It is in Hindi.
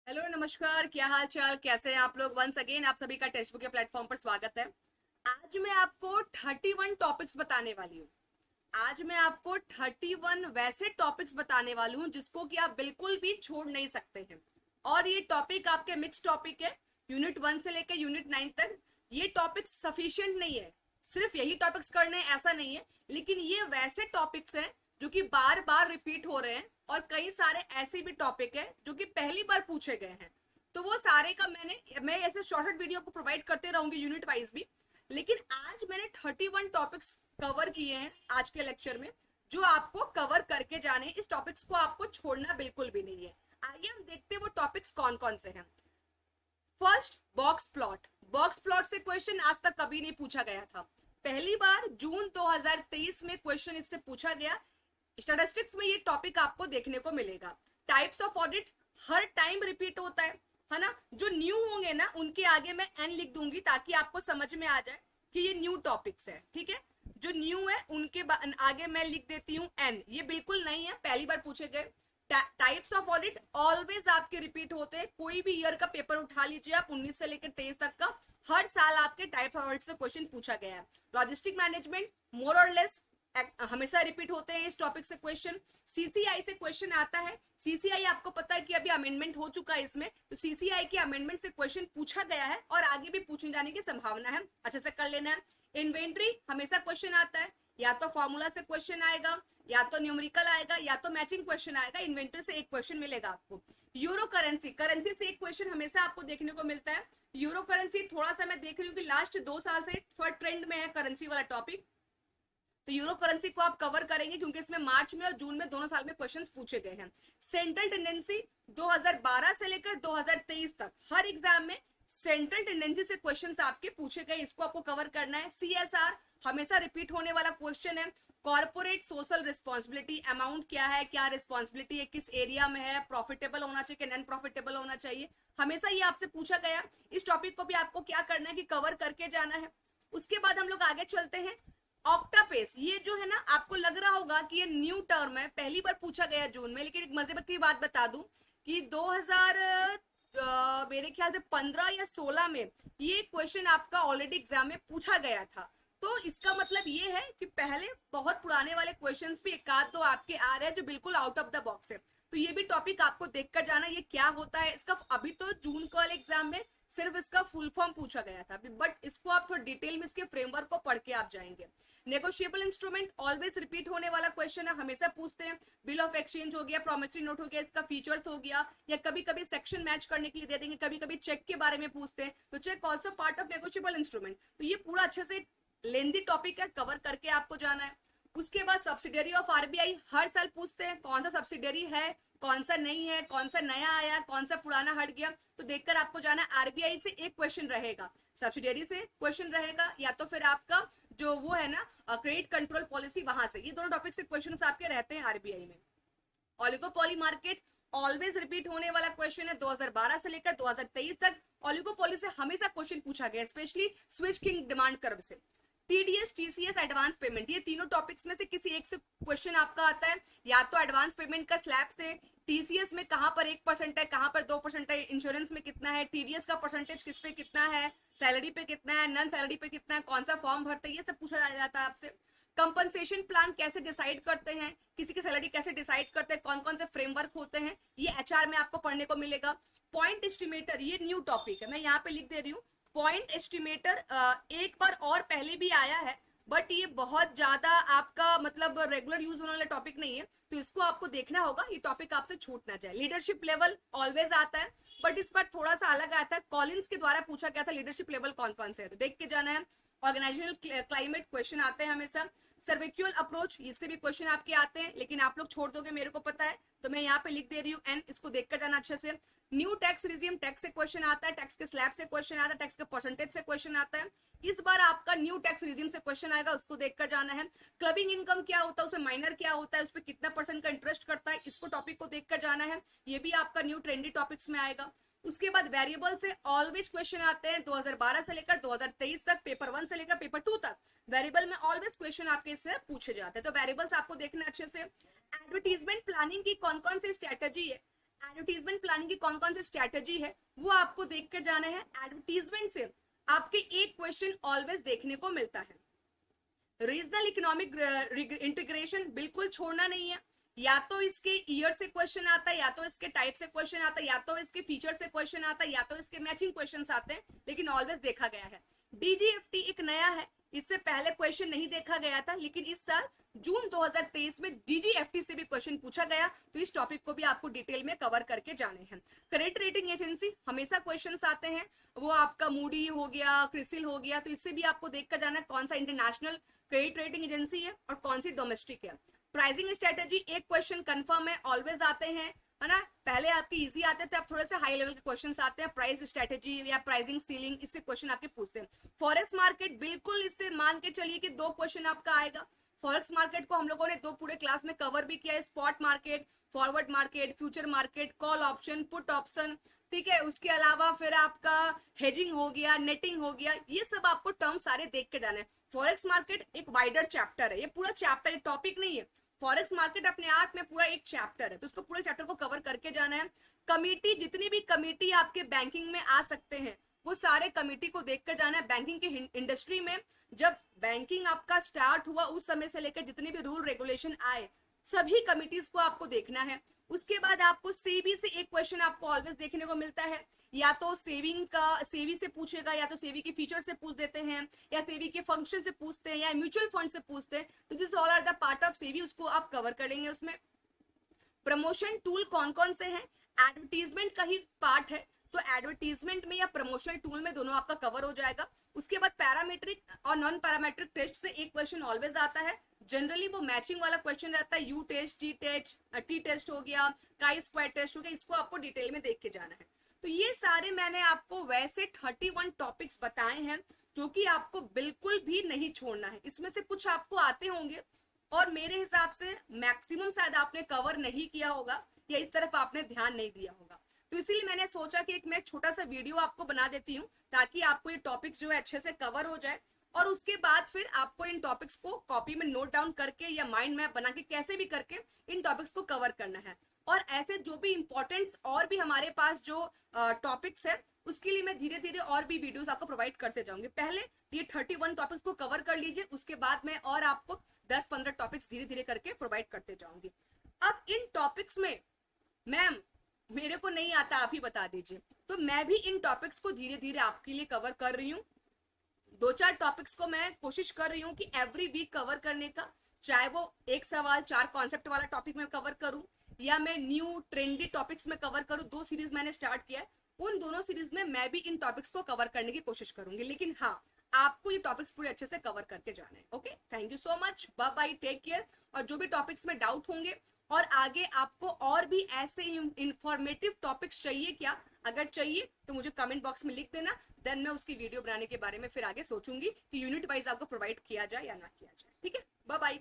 हेलो नमस्कार, क्या हाल चाल, कैसे हैं आप लोग। वंस अगेन आप सभी का टेक्स्ट बुक के प्लेटफॉर्म पर स्वागत है। आज मैं आपको 31 टॉपिक्स बताने वाली हूँ। आज मैं आपको 31 वैसे टॉपिक्स बताने वाली हूँ जिसको कि आप बिल्कुल भी छोड़ नहीं सकते हैं। और ये टॉपिक आपके मिक्स टॉपिक है, यूनिट 1 से लेकर यूनिट 9 तक। ये टॉपिक्स सफिशिएंट नहीं है, सिर्फ यही टॉपिक्स करने हैं ऐसा नहीं है, लेकिन ये वैसे टॉपिक्स हैं जो कि बार बार रिपीट हो रहे हैं। और कई सारे ऐसे भी टॉपिक है जो कि पहली बार पूछे गए हैं। तो वो सारे का मैं ऐसे शॉर्ट वीडियो को प्रोवाइड करते रहूंगी यूनिट वाइज भी। लेकिन आज मैंने 31 टॉपिक्स कवर किए हैं आज के लेक्चर में, जो आपको कवर करके जाने। इस टॉपिक्स को आपको छोड़ना बिल्कुल भी नहीं है। आइए हम देखते हैं वो टॉपिक्स कौन कौन से हैं। First, box plot. Box plot से क्वेश्चन आज तक कभी नहीं पूछा गया था। पहली बार जून 2023 में क्वेश्चन इससे पूछा गया। स्टैटिस्टिक्स में ये टॉपिक आपको देखने को मिलेगा। Types of audit her time repeat होता है ना। जो न्यू होंगे ना उनके आगे मैं एन लिख दूंगी ताकि आपको समझ में आ जाए कि ये न्यू टॉपिक्स है। ठीक है, जो न्यू है उनके आगे मैं लिख देती हूँ एन। ये बिल्कुल नहीं है, पहली बार पूछे गए। टाइप्स ऑफ ऑडिट ऑलवेज आपके रिपीट होते हैं। कोई भी ईयर का पेपर उठा लीजिए आप, 19 से लेकर 23 तक का, हर साल आपके टाइप्स ऑफ ऑडिट से क्वेश्चन पूछा गया है। लॉजिस्टिक मैनेजमेंट मोर और लेस हमेशा रिपीट होते हैं इस टॉपिक से क्वेश्चन। सीसीआई से क्वेश्चन आता है। सीसीआई आपको पता है कि अभी अमेंडमेंट हो चुका है इसमें, तो सीसीआई के अमेंडमेंट से क्वेश्चन पूछा गया है और आगे भी पूछे जाने की संभावना है, अच्छे से कर लेना है। इन्वेंट्री हमेशा क्वेश्चन आता है, या तो फॉर्मूला से क्वेश्चन आएगा, या तो न्यूमेरिकल आएगा, या तो मैचिंग क्वेश्चन आएगा। इन्वेंट्री से एक क्वेश्चन मिलेगा आपको। यूरो करेंसी, करेंसी से एक क्वेश्चन हमेशा आपको देखने को मिलता है। यूरो करेंसी थोड़ा सा मैं देख रही हूँ कि लास्ट 2 साल से थोड़ा ट्रेंड में है करेंसी वाला टॉपिक, तो यूरो करेंसी को आप कवर करेंगे क्योंकि इसमें मार्च में और जून में दोनों साल में क्वेश्चंस पूछे गए हैं। सेंट्रल टेंडेंसी 2012 से लेकर 2023 तक हर एग्जाम में सेंट्रल टेंडेंसी से क्वेश्चंस आपके पूछे गए, इसको आपको कवर करना है। सीएसआर हमेशा रिपीट होने वाला क्वेश्चन है। कॉर्पोरेट सोशल रिस्पॉन्सिबिलिटी, अमाउंट क्या है, क्या रिस्पॉन्सिबिलिटी है, किस एरिया में है, प्रॉफिटेबल होना चाहिए कि नॉन प्रॉफिटेबल होना चाहिए, हमेशा ये आपसे पूछा गया। इस टॉपिक को भी आपको क्या करना है कि कवर करके जाना है। उसके बाद हम लोग आगे चलते हैं। ऑक्टापेस, ये जो है ना, आपको लग रहा होगा कि ये न्यू टर्म है, पहली बार पूछा गया जून में। लेकिन एक मजे की बात बता दूं कि 2000 मेरे ख्याल से 15 या 16 में ये क्वेश्चन आपका ऑलरेडी एग्जाम में पूछा गया था। तो इसका मतलब ये है कि पहले बहुत पुराने वाले क्वेश्चंस भी एक आध दो आपके आ रहे हैं जो बिल्कुल आउट ऑफ द बॉक्स है। तो ये भी टॉपिक आपको देखकर जाना ये क्या होता है इसका। अभी तो जून के वाले एग्जाम में सिर्फ इसका फुल फॉर्म पूछा गया था, बट इसको आप थोड़ा डिटेल में इसके फ्रेमवर्क को पढ़ के आप जाएंगे। नेगोशिएबल इंस्ट्रूमेंट ऑलवेज रिपीट होने वाला क्वेश्चन है, हमेशा पूछते हैं। बिल ऑफ एक्सचेंज हो गया, प्रोमिसरी नोट हो गया, इसका फीचर्स हो गया, या कभी कभी सेक्शन मैच करने के लिए दे देंगे, कभी कभी चेक के बारे में पूछते हैं, तो check also part of negotiable instrument. तो ये पूरा अच्छे से लेंदी टॉपिक है, कवर करके आपको जाना है। उसके बाद सब्सिडियरी ऑफ आरबीआई हर साल पूछते हैं, कौन सा सब्सिडियरी है, कौन सा नहीं है, कौन सा नया आया, कौन सा पुराना हट गया, तो देखकर आपको जाना है। आरबीआई से एक क्वेश्चन रहेगा, सब्सिडियरी से क्वेश्चन रहेगा, या तो फिर आपका जो वो है ना क्रेडिट कंट्रोल पॉलिसी, वहां से। ये दोनों टॉपिक से क्वेश्चन आपके रहते हैं आरबीआई में। ऑलिगोपोली मार्केट ऑलवेज रिपीट होने वाला क्वेश्चन है, 2012 से लेकर 2023 तक ऑलिगोपोली से हमेशा क्वेश्चन पूछा गया, specially switch king demand curve से। टीडीएस, टीसीएस, एडवांस पेमेंट, ये तीनों टॉपिक्स में से किसी एक से क्वेश्चन आपका आता है, या तो एडवांस पेमेंट का स्लैब से, टीसीएस में कहां पर 1% है, कहां पर 2% है, इंश्योरेंस में कितना है, टीडीएस का परसेंटेज किस पे कितना है, सैलरी पे कितना है, नॉन सैलरी पे कितना है, कौन सा फॉर्म भरते हैं, ये सब पूछा जाता है आपसे। कंपनसेशन प्लान कैसे डिसाइड करते हैं, किसी की सैलरी कैसे डिसाइड करते हैं, कौन कौन से फ्रेमवर्क होते हैं, ये एचआर में आपको पढ़ने को मिलेगा। पॉइंट एस्टिमेटर, ये न्यू टॉपिक है, मैं यहाँ पे लिख दे रही हूँ। पॉइंट एस्टिमेटर एक बार और पहले भी आया है, बट ये बहुत ज्यादा आपका मतलब रेगुलर यूज होने वाला टॉपिक नहीं है, तो इसको आपको देखना होगा, ये टॉपिक आपसे छूट ना जाए। लीडरशिप लेवल ऑलवेज आता है, बट इस बार थोड़ा सा अलग आता है, कॉलिंस के द्वारा पूछा गया था लीडरशिप लेवल कौन कौन से है, तो देख के जाना है। ऑर्गेनाइजेशनल क्लाइमेट क्वेश्चन आते हैं हमेशा। सर्विक्यूअल अप्रोच, इससे भी क्वेश्चन आपके आते हैं, लेकिन आप लोग छोड़ दोगे मेरे को पता है, तो मैं यहाँ पे लिख दे रही हूँ एन, इसको देखकर जाना अच्छे से। न्यू टैक्स रिजीम, टैक्स से क्वेश्चन आता है, टैक्स के स्लैब से क्वेश्चन आता है, टैक्स के परसेंटेज से क्वेश्चन आता है। इस बार आपका न्यू टैक्स रिजीम से क्वेश्चन आएगा, उसको देखकर जाना है। क्लबिंग इनकम क्या होता है, उसमें माइनर क्या होता है, उसमें कितना परसेंट का इंटरेस्ट करता है, इसको टॉपिक को देखकर जाना है, ये भी आपका न्यू ट्रेंडी टॉपिक्स में आएगा। उसके बाद वेरिएबल से ऑलवेज क्वेश्चन आते हैं, 2012 से लेकर 2023 तक, पेपर 1 से लेकर पेपर 2 तक वेरिएबल में ऑलवेज क्वेश्चन आपके इससे पूछे जाते हैं, तो वेरिएबल्स आपको देखना अच्छे से। एडवर्टीजमेंट प्लानिंग की कौन कौन सी स्ट्रेटेजी है, एडवर्टीजमेंट प्लानिंग की कौन कौन सी स्ट्रैटेजी है वो आपको देख कर जाना है। एडवर्टीजमेंट से आपके एक क्वेश्चन ऑलवेज देखने को मिलता है। रीजनल इकोनॉमिक इंटीग्रेशन बिल्कुल छोड़ना नहीं है। या तो इसके ईयर से क्वेश्चन आता है, या तो इसके टाइप से क्वेश्चन आता है, या तो इसके फीचर से क्वेश्चन आता है, या तो इसके मैचिंग क्वेश्चंस आते हैं, लेकिन ऑलवेज देखा गया है। डीजीएफटी एक नया है, इससे पहले क्वेश्चन नहीं देखा गया था, लेकिन इस साल जून 2023 में डीजीएफटी से भी क्वेश्चन पूछा गया, तो इस टॉपिक को भी आपको डिटेल में कवर करके जाने हैं। क्रेडिट रेटिंग एजेंसी हमेशा क्वेश्चंस आते हैं, वो आपका मूडी हो गया, क्रिसिल हो गया, तो इससे भी आपको देखकर जाना है कौन सा इंटरनेशनल क्रेडिट रेटिंग एजेंसी है और कौन सी डोमेस्टिक है। प्राइसिंग स्ट्रेटेजी एक क्वेश्चन कंफर्म है, ऑलवेज आते हैं, है ना। पहले आपके इजी आते थे, अब थोड़े से हाई लेवल के क्वेश्चंस आते हैं। प्राइस स्ट्रेटेजी या प्राइसिंग सीलिंग, इससे क्वेश्चन आपके पूछते हैं। फॉरेक्स मार्केट बिल्कुल इससे मान के चलिए कि 2 क्वेश्चन आपका आएगा। फॉरेक्स मार्केट को हम लोगों ने 2 पूरे क्लास में कवर भी किया है। Spot market, forward market, future market, call option, put option, ठीक है। उसके अलावा फिर आपका हेजिंग हो गया, नेटिंग हो गया, ये सब आपको टर्म सारे देख के जाना है। फॉरेक्स मार्केट एक वाइडर चैप्टर है, ये पूरा चैप्टर टॉपिक नहीं है। फॉरेक्स मार्केट अपने आप में पूरा एक चैप्टर है, तो उसको पूरे चैप्टर को कवर करके जाना है। कमिटी, जितनी भी कमिटी आपके बैंकिंग में आ सकते हैं वो सारे कमिटी को देखकर जाना है। बैंकिंग के इंडस्ट्री में जब बैंकिंग आपका स्टार्ट हुआ उस समय से लेकर जितने भी रूल रेगुलेशन आए सभी कमिटीज को आपको देखना है। उसके बाद आपको सेबी से एक क्वेश्चन आपको ऑलवेज देखने को मिलता है, या तो सेविंग का सेबी से पूछेगा, या तो सेबी के फीचर से पूछ देते हैं, या सेबी के फंक्शन से पूछते हैं, या म्यूचुअल फंड से पूछते हैं, तो this all are the part of SEBI, उसको आप कवर करेंगे। उसमें प्रमोशन टूल कौन कौन से हैं, एडवर्टीजमेंट का ही पार्ट है, तो एडवर्टीजमेंट में या प्रमोशनल टूल में दोनों आपका कवर हो जाएगा। उसके बाद पैरामीट्रिक और नॉन पैरामीट्रिक टेस्ट से एक क्वेश्चन ऑलवेज आता है। जनरली वो मैचिंग वाला क्वेश्चन रहता है, यू टेस्ट, टी टेस्ट हो गया, काई स्क्वायर टेस्ट हो गया, इसको आपको डिटेल में देख के जाना है। तो ये सारे मैंने आपको वैसे 31 टॉपिक्स बताए हैं जो कि आपको बिल्कुल भी नहीं छोड़ना है। इसमें से कुछ आपको आते होंगे और मेरे हिसाब से मैक्सिमम शायद आपने कवर नहीं किया होगा या इस तरफ आपने ध्यान नहीं दिया होगा, तो इसीलिए मैंने सोचा कि एक मैं छोटा सा वीडियो आपको बना देती हूँ ताकि आपको ये टॉपिक्स जो है अच्छे से कवर हो जाए, और उसके बाद फिर आपको इन टॉपिक्स को कॉपी में नोट डाउन करके या माइंड मैप बना के कैसे भी करके इन टॉपिक्स को कवर करना है। और ऐसे जो भी इंपॉर्टेंट्स और भी हमारे पास जो टॉपिक्स है उसके लिए मैं धीरे धीरे और भी वीडियोस आपको प्रोवाइड करते जाऊंगी। पहले ये 31 टॉपिक्स को कवर कर लीजिए, उसके बाद मैं और आपको 10-15 टॉपिक्स धीरे धीरे करके प्रोवाइड करते जाऊंगी। अब इन टॉपिक्स में मैम मेरे को नहीं आता, आप ही बता दीजिए, तो मैं भी इन टॉपिक्स को धीरे धीरे आपके लिए कवर कर रही हूँ। 2-4 टॉपिक्स को मैं कोशिश कर रही हूँ कि एवरी वीक कवर करने का, चाहे वो एक सवाल 4 कॉन्सेप्ट वाला टॉपिक में कवर करूँ या मैं न्यू ट्रेंडी टॉपिक्स में कवर करूँ। 2 सीरीज मैंने स्टार्ट किया है, उन दोनों सीरीज में मैं भी इन टॉपिक्स को कवर करने की कोशिश करूंगी, लेकिन हाँ आपको ये टॉपिक्स पूरे अच्छे से कवर करके जाना है। Okay, thank you so much, bye bye, take care. और जो भी टॉपिक्स में डाउट होंगे और आगे आपको और भी ऐसे इंफॉर्मेटिव टॉपिक्स चाहिए क्या, अगर चाहिए तो मुझे कमेंट बॉक्स में लिख देना, देन मैं उसकी वीडियो बनाने के बारे में फिर आगे सोचूंगी कि यूनिट वाइज आपको प्रोवाइड किया जाए या ना किया जाए। ठीक है, बाय बाय।